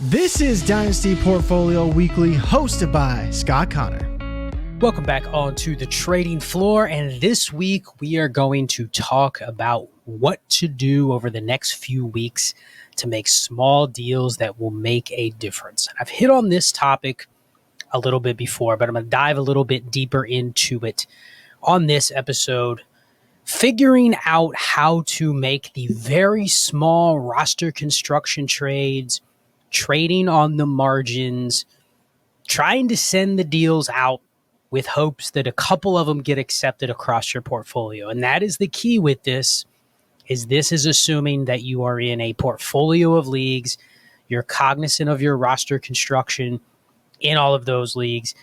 This is Dynasty Portfolio Weekly, hosted by Scott Connor. Welcome back onto the trading floor, and this week we are going to talk about what to do over the next few weeks to make small deals that will make a difference. I've hit on this topic a little bit before, but I'm going to dive a little bit deeper into it on this episode, figuring out how to make the very small roster construction trades, trading on the margins, trying to send the deals out with hopes that a couple of them get accepted across your portfolio. And that is the key with this is assuming that you are in a portfolio of leagues, you're cognizant of your roster construction in all of those leagues,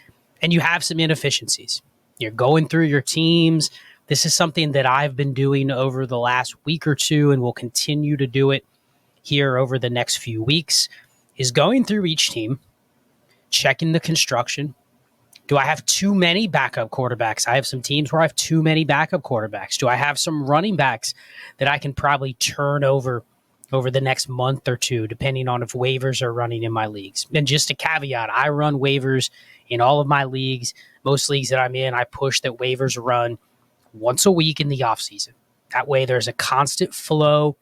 and you have some inefficiencies. You're going through your teams. This is something that I've been doing over the last week or two and will continue to do it here over the next few weeks, is going through each team, checking the construction. Do I have too many backup quarterbacks? I have some teams where I have too many backup quarterbacks. Do I have some running backs that I can probably turn over the next month or two, depending on if waivers are running in my leagues? And just a caveat, I run waivers in all of my leagues. Most leagues that I'm in, I push that waivers run once a week in the offseason. That way there's a constant flow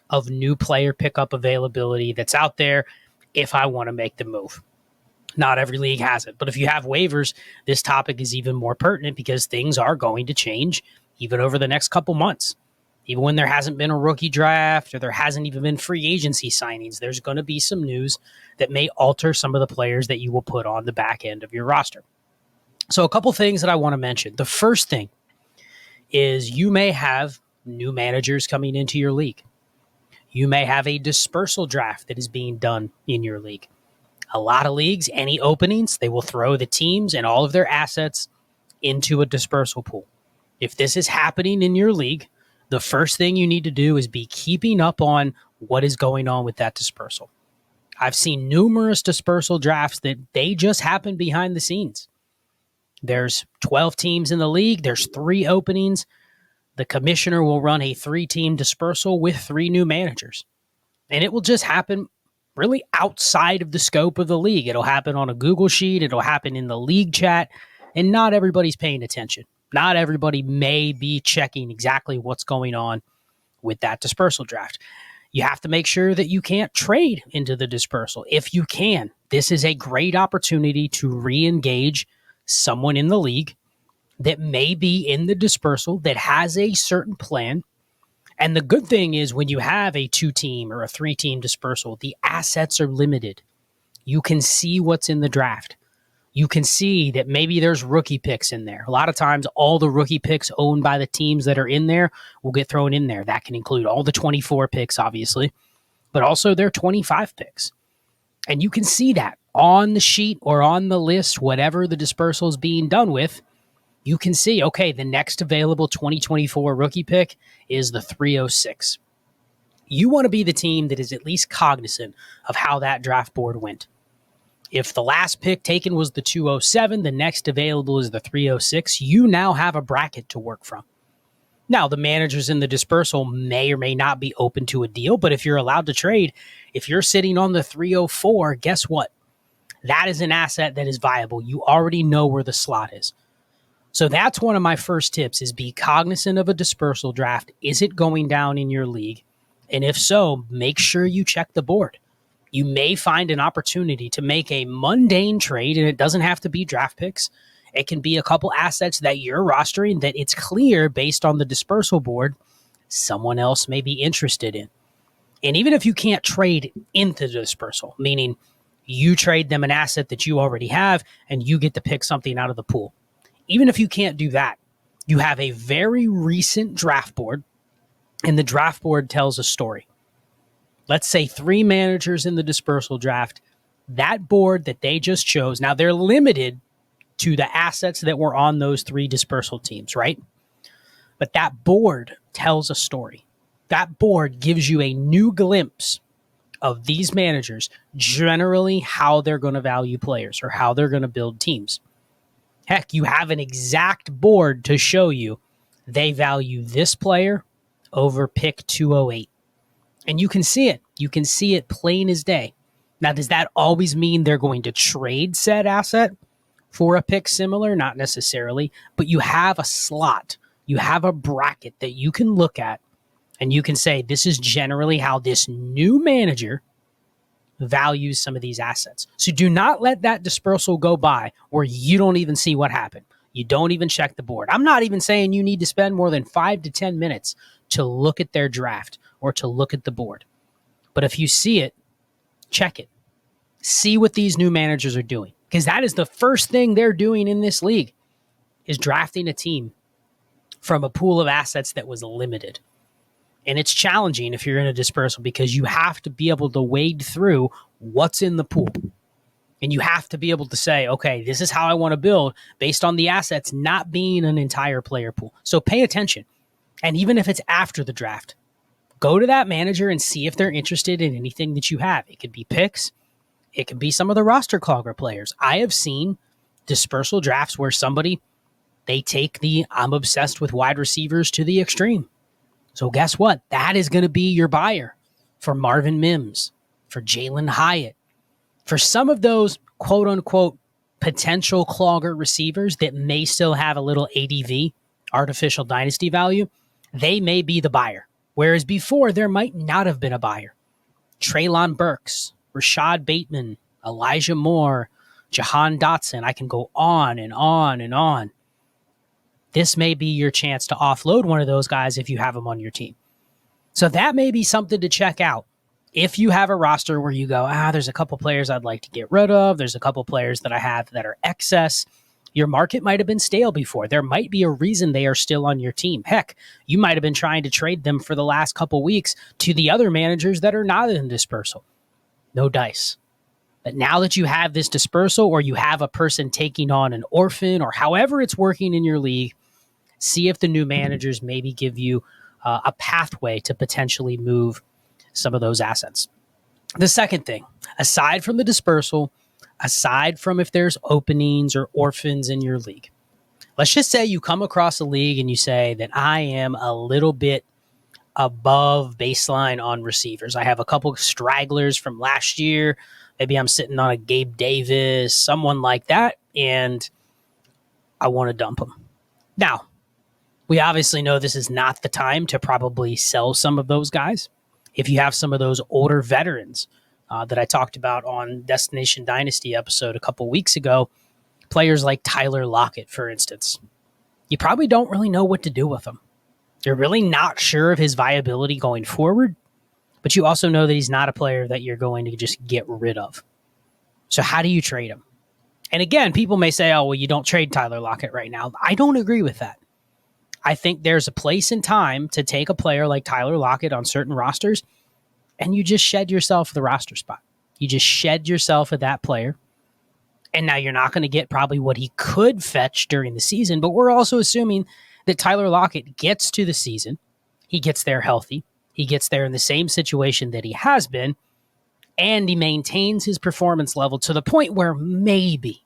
of new player pickup availability that's out there if I want to make the move. Not every league has it, but if you have waivers, this topic is even more pertinent because things are going to change even over the next couple months. Even when there hasn't been a rookie draft or there hasn't even been free agency signings, there's going to be some news that may alter some of the players that you will put on the back end of your roster. So a couple things that I want to mention. The first thing is you may have new managers coming into your league. You may have a dispersal draft that is being done in your league. A lot of leagues, any openings, they will throw the teams and all of their assets into a dispersal pool. If this is happening in your league, the first thing you need to do is be keeping up on what is going on with that dispersal. I've seen numerous dispersal drafts that they just happen behind the scenes. There's 12 teams in the league. There's 3 openings. The commissioner will run a 3-team dispersal with 3 new managers. And it will just happen really outside of the scope of the league. It'll happen on a Google sheet. It'll happen in the league chat. And not everybody's paying attention. Not everybody may be checking exactly what's going on with that dispersal draft. You have to make sure that you can't trade into the dispersal. If you can, this is a great opportunity to re-engage someone in the league that may be in the dispersal that has a certain plan. And the good thing is when you have a 2-team or a 3-team dispersal, the assets are limited. You can see what's in the draft. You can see that maybe there's rookie picks in there. A lot of times all the rookie picks owned by the teams that are in there will get thrown in there. That can include all the 24 picks, obviously, but also their 25 picks. And you can see that on the sheet or on the list, whatever the dispersal is being done with. You can see, okay, the next available 2024 rookie pick is the 306. You want to be the team that is at least cognizant of how that draft board went. If the last pick taken was the 207, the next available is the 306, you now have a bracket to work from. Now, the managers in the dispersal may or may not be open to a deal, but if you're allowed to trade, if you're sitting on the 304, guess what? That is an asset that is viable. You already know where the slot is. So that's one of my first tips is be cognizant of a dispersal draft. Is it going down in your league? And if so, make sure you check the board. You may find an opportunity to make a mundane trade, and it doesn't have to be draft picks. It can be a couple assets that you're rostering that it's clear based on the dispersal board someone else may be interested in. And even if you can't trade into the dispersal, meaning you trade them an asset that you already have and you get to pick something out of the pool. Even if you can't do that, you have a very recent draft board, and the draft board tells a story. Let's say 3 managers in the dispersal draft. That board that they just chose, now they're limited to the assets that were on those 3 dispersal teams, right? But that board tells a story. That board gives you a new glimpse of these managers, generally how they're going to value players or how they're going to build teams. Heck, you have an exact board to show you they value this player over pick 208. And you can see it. You can see it plain as day. Now, does that always mean they're going to trade said asset for a pick similar? Not necessarily, but you have a slot, you have a bracket that you can look at, and you can say, this is generally how this new manager values some of these assets. So do not let that dispersal go by where you don't even see what happened. You don't even check the board. I'm not even saying you need to spend more than 5 to 10 minutes to look at their draft or to look at the board. But if you see it, check it. See what these new managers are doing, because that is the first thing they're doing in this league, is drafting a team from a pool of assets that was limited. And it's challenging if you're in a dispersal, because you have to be able to wade through what's in the pool. And you have to be able to say, okay, this is how I want to build based on the assets not being an entire player pool. So pay attention. And even if it's after the draft, go to that manager and see if they're interested in anything that you have. It could be picks. It could be some of the roster clogger players. I have seen dispersal drafts where they take the I'm obsessed with wide receivers to the extreme. So guess what? That is going to be your buyer for Marvin Mims, for Jalen Hyatt, for some of those quote unquote potential clogger receivers that may still have a little ADV, artificial dynasty value. They may be the buyer. Whereas before, there might not have been a buyer. Treylon Burks, Rashad Bateman, Elijah Moore, Jahan Dotson. I can go on and on and on. This may be your chance to offload one of those guys if you have them on your team. So that may be something to check out. If you have a roster where you go, there's a couple players I'd like to get rid of. There's a couple players that I have that are excess. Your market might have been stale before. There might be a reason they are still on your team. Heck, you might have been trying to trade them for the last couple weeks to the other managers that are not in dispersal. No dice. But now that you have this dispersal, or you have a person taking on an orphan, or however it's working in your league, see if the new managers maybe give you a pathway to potentially move some of those assets. The second thing, aside from the dispersal, aside from if there's openings or orphans in your league, let's just say you come across a league and you say that I am a little bit above baseline on receivers. I have a couple of stragglers from last year. Maybe I'm sitting on a Gabe Davis, someone like that, and I want to dump them. Now, we obviously know this is not the time to probably sell some of those guys. If you have some of those older veterans that I talked about on Destination Dynasty episode a couple weeks ago, players like Tyler Lockett, for instance, you probably don't really know what to do with him. You're really not sure of his viability going forward, but you also know that he's not a player that you're going to just get rid of. So how do you trade him? And again, people may say, oh, well, you don't trade Tyler Lockett right now. I don't agree with that. I think there's a place and time to take a player like Tyler Lockett on certain rosters, and you just shed yourself the roster spot. You just shed yourself of that player. And now you're not going to get probably what he could fetch during the season, but we're also assuming that Tyler Lockett gets to the season. He gets there healthy. He gets there in the same situation that he has been, and he maintains his performance level to the point where maybe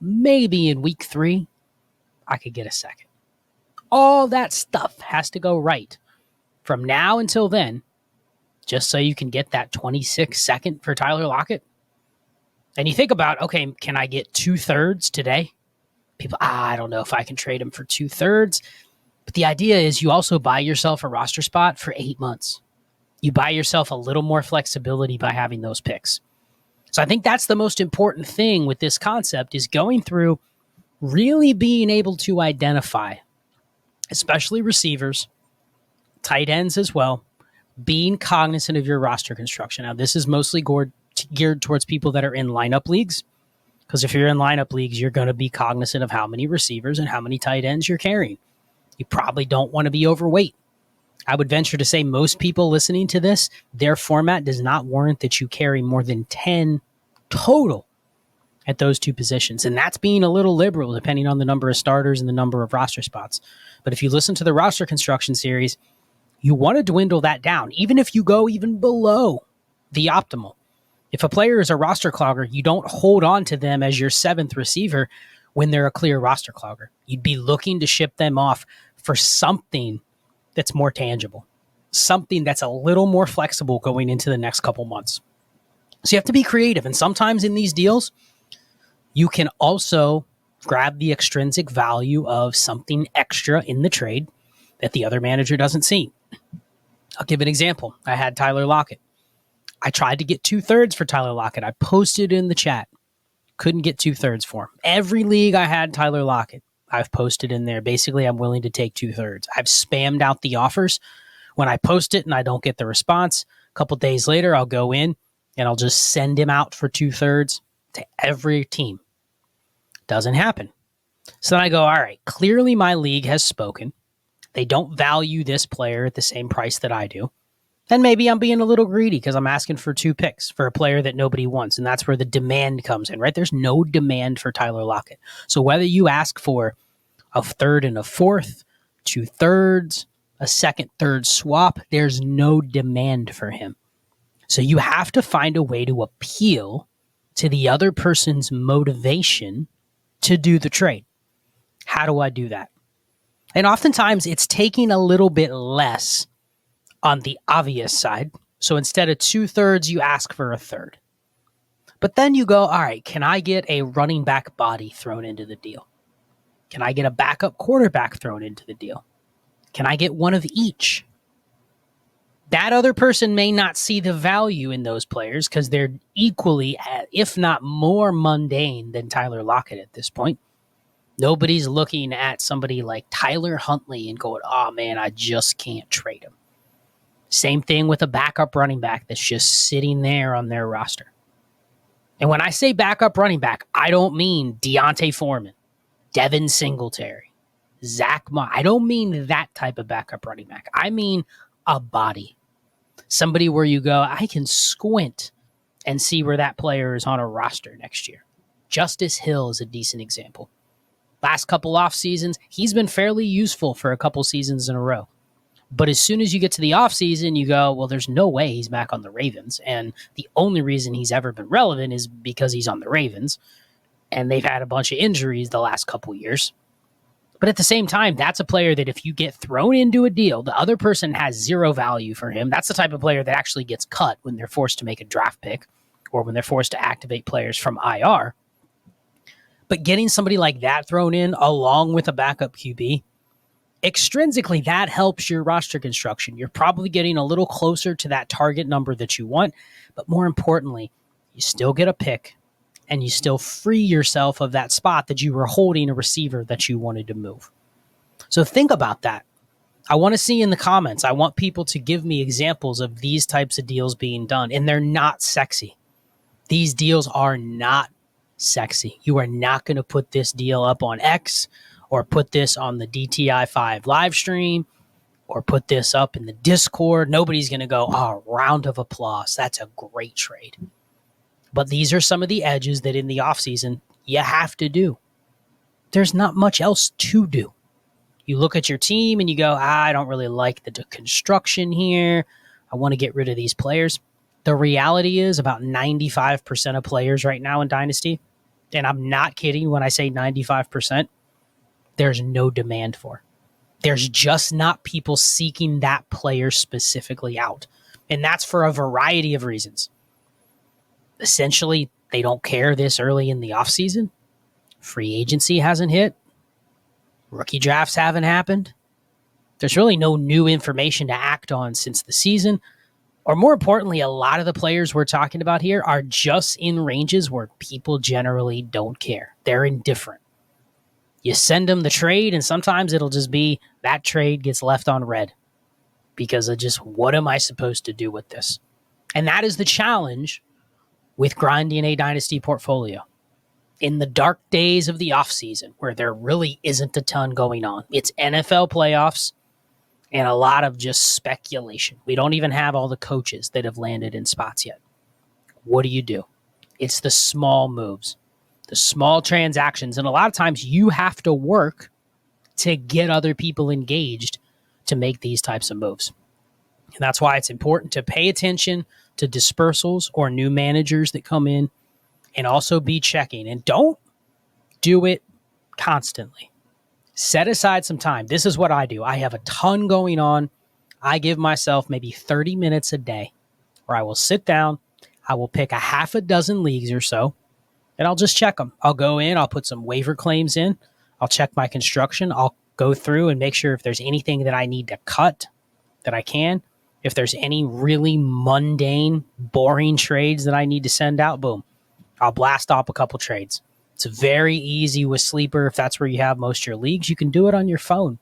in week 3, I could get a second. All that stuff has to go right from now until then, just so you can get that 26th second for Tyler Lockett. And you think about, okay, can I get 2/3 today? People, I don't know if I can trade him for 2/3. But the idea is you also buy yourself a roster spot for 8 months. You buy yourself a little more flexibility by having those picks. So I think that's the most important thing with this concept, is going through really being able to identify, especially receivers, tight ends as well, being cognizant of your roster construction. Now, this is mostly geared towards people that are in lineup leagues, because if you're in lineup leagues, you're going to be cognizant of how many receivers and how many tight ends you're carrying. You probably don't want to be overweight. I would venture to say most people listening to this, their format does not warrant that you carry more than 10 total at those two positions. And that's being a little liberal depending on the number of starters and the number of roster spots. But if you listen to the roster construction series, you want to dwindle that down, even if you go even below the optimal. If a player is a roster clogger, you don't hold on to them as your 7th receiver when they're a clear roster clogger. You'd be looking to ship them off for something that's more tangible, something that's a little more flexible going into the next couple months. So you have to be creative. And sometimes in these deals, you can also grab the extrinsic value of something extra in the trade that the other manager doesn't see. I'll give an example. I had Tyler Lockett. I tried to get 2/3 for Tyler Lockett. I posted in the chat. Couldn't get 2/3 for him. Every league I had Tyler Lockett, I've posted in there. Basically, I'm willing to take 2/3. I've spammed out the offers. When I post it and I don't get the response, a couple days later, I'll go in and I'll just send him out for 2/3 to every team. Doesn't happen. So then I go, all right, clearly my league has spoken. They don't value this player at the same price that I do. And maybe I'm being a little greedy because I'm asking for 2 picks for a player that nobody wants. And that's where the demand comes in, right? There's no demand for Tyler Lockett. So whether you ask for a 1/3 and a 1/4, 2/3, a 2nd, 3rd swap, there's no demand for him. So you have to find a way to appeal to the other person's motivation to do the trade. How do I do that? And oftentimes it's taking a little bit less on the obvious side. So instead of 2/3, you ask for a 1/3. But then you go, all right, can I get a running back body thrown into the deal? Can I get a backup quarterback thrown into the deal? Can I get one of each? That other person may not see the value in those players because they're equally, if not more mundane than Tyler Lockett at this point. Nobody's looking at somebody like Tyler Huntley and going, oh man, I just can't trade him. Same thing with a backup running back that's just sitting there on their roster. And when I say backup running back, I don't mean Deontay Foreman, Devin Singletary, Zach Moss. I don't mean that type of backup running back. I mean a body. Somebody where you go, I can squint and see where that player is on a roster next year. Justice Hill is a decent example. Last couple off seasons, he's been fairly useful for a couple seasons in a row. But as soon as you get to the offseason, you go, well, there's no way he's back on the Ravens. And the only reason he's ever been relevant is because he's on the Ravens. And they've had a bunch of injuries the last couple years. But at the same time, that's a player that if you get thrown into a deal, the other person has zero value for him. That's the type of player that actually gets cut when they're forced to make a draft pick or when they're forced to activate players from IR. But getting somebody like that thrown in along with a backup QB, extrinsically, that helps your roster construction. You're probably getting a little closer to that target number that you want. But more importantly, you still get a pick and you still free yourself of that spot that you were holding a receiver that you wanted to move. So think about that. I want to see in the comments, I want people to give me examples of these types of deals being done. And they're not sexy. These deals are not sexy. You are not going to put this deal up on X or put this on the DTI5 live stream or put this up in the Discord. Nobody's going to go, oh, round of applause. That's a great trade. But these are some of the edges that in the offseason you have to do. There's not much else to do. You look at your team and you go, I don't really like the construction here. I want to get rid of these players. The reality is about 95% of players right now in Dynasty, and I'm not kidding when I say 95%, there's no demand for. There's just not people seeking that player specifically out. And that's for a variety of reasons. Essentially, they don't care this early in the offseason. Free agency hasn't hit. Rookie drafts haven't happened. There's really no new information to act on since the season. Or more importantly, a lot of the players we're talking about here are just in ranges where people generally don't care. They're indifferent. You send them the trade, and sometimes it'll just be that trade gets left on red because of just what am I supposed to do with this? And that is the challenge with grinding a Dynasty portfolio. In the dark days of the offseason, where there really isn't a ton going on, it's NFL playoffs and a lot of just speculation. We don't even have all the coaches that have landed in spots yet. What do? It's the small moves, the small transactions. And a lot of times you have to work to get other people engaged to make these types of moves. And that's why it's important to pay attention to dispersals or new managers that come in and also be checking. And don't do it constantly. Set aside some time. This is what I do. I have a ton going on. I give myself maybe 30 minutes a day where I will sit down, I will pick a half a dozen leagues or so, and I'll just check them. I'll go in, I'll put some waiver claims in, I'll check my construction, I'll go through and make sure if there's anything that I need to cut that I can. If there's any really mundane, boring trades that I need to send out, boom, I'll blast off a couple trades. It's very easy with Sleeper. If that's where you have most of your leagues, you can do it on your phone.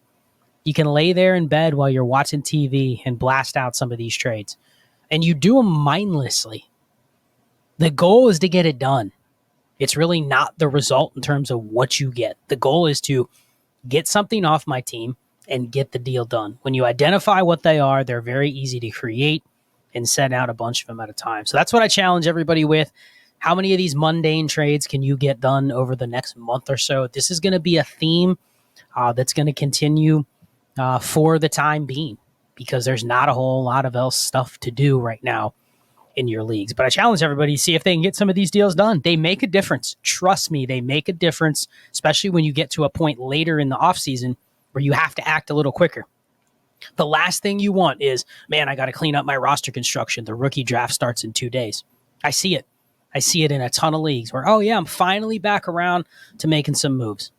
You can lay there in bed while you're watching TV and blast out some of these trades. And you do them mindlessly. The goal is to get it done. It's really not the result in terms of what you get. The goal is to get something off my team and get the deal done. When you identify what they are, they're very easy to create and send out a bunch of them at a time. So that's what I challenge everybody with. How many of these mundane trades can you get done over the next month or so? This is going to be a theme that's going to continue for the time being, because there's not a whole lot of else stuff to do right now in your leagues. But I challenge everybody to see if they can get some of these deals done. They make a difference. Trust me, they make a difference, especially when you get to a point later in the offseason where you have to act a little quicker. The last thing you want is, man, I got to clean up my roster construction. The rookie draft starts in 2 days. I see it. I see it in a ton of leagues where, oh yeah, I'm finally back around to making some moves.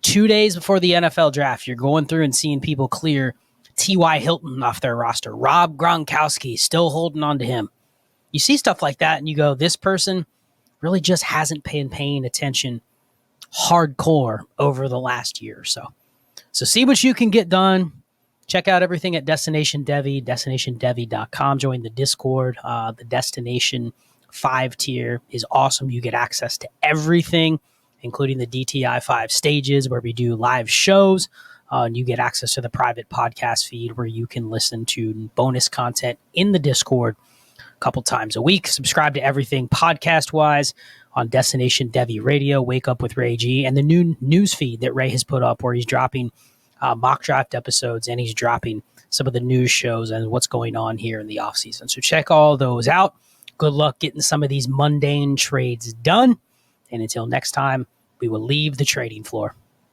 2 days before the NFL draft, you're going through and seeing people clear T.Y. Hilton off their roster. Rob Gronkowski, still holding on to him. You see stuff like that and you go, this person really just hasn't been paying attention hardcore over the last year or so. So see what you can get done. Check out everything at Destination Devy, destinationdevy.com. Join the Discord. The Destination 5 tier is awesome. You get access to everything, including the DTI 5 stages where we do live shows. And you get access to the private podcast feed where you can listen to bonus content in the Discord a couple times a week. Subscribe to everything podcast-wise on Destination Devy Radio, Wake Up with Ray G, and the new news feed that Ray has put up where he's dropping mock draft episodes and he's dropping some of the news shows and what's going on here in the offseason. So check all those out. Good luck getting some of these mundane trades done. And until next time, we will leave the trading floor.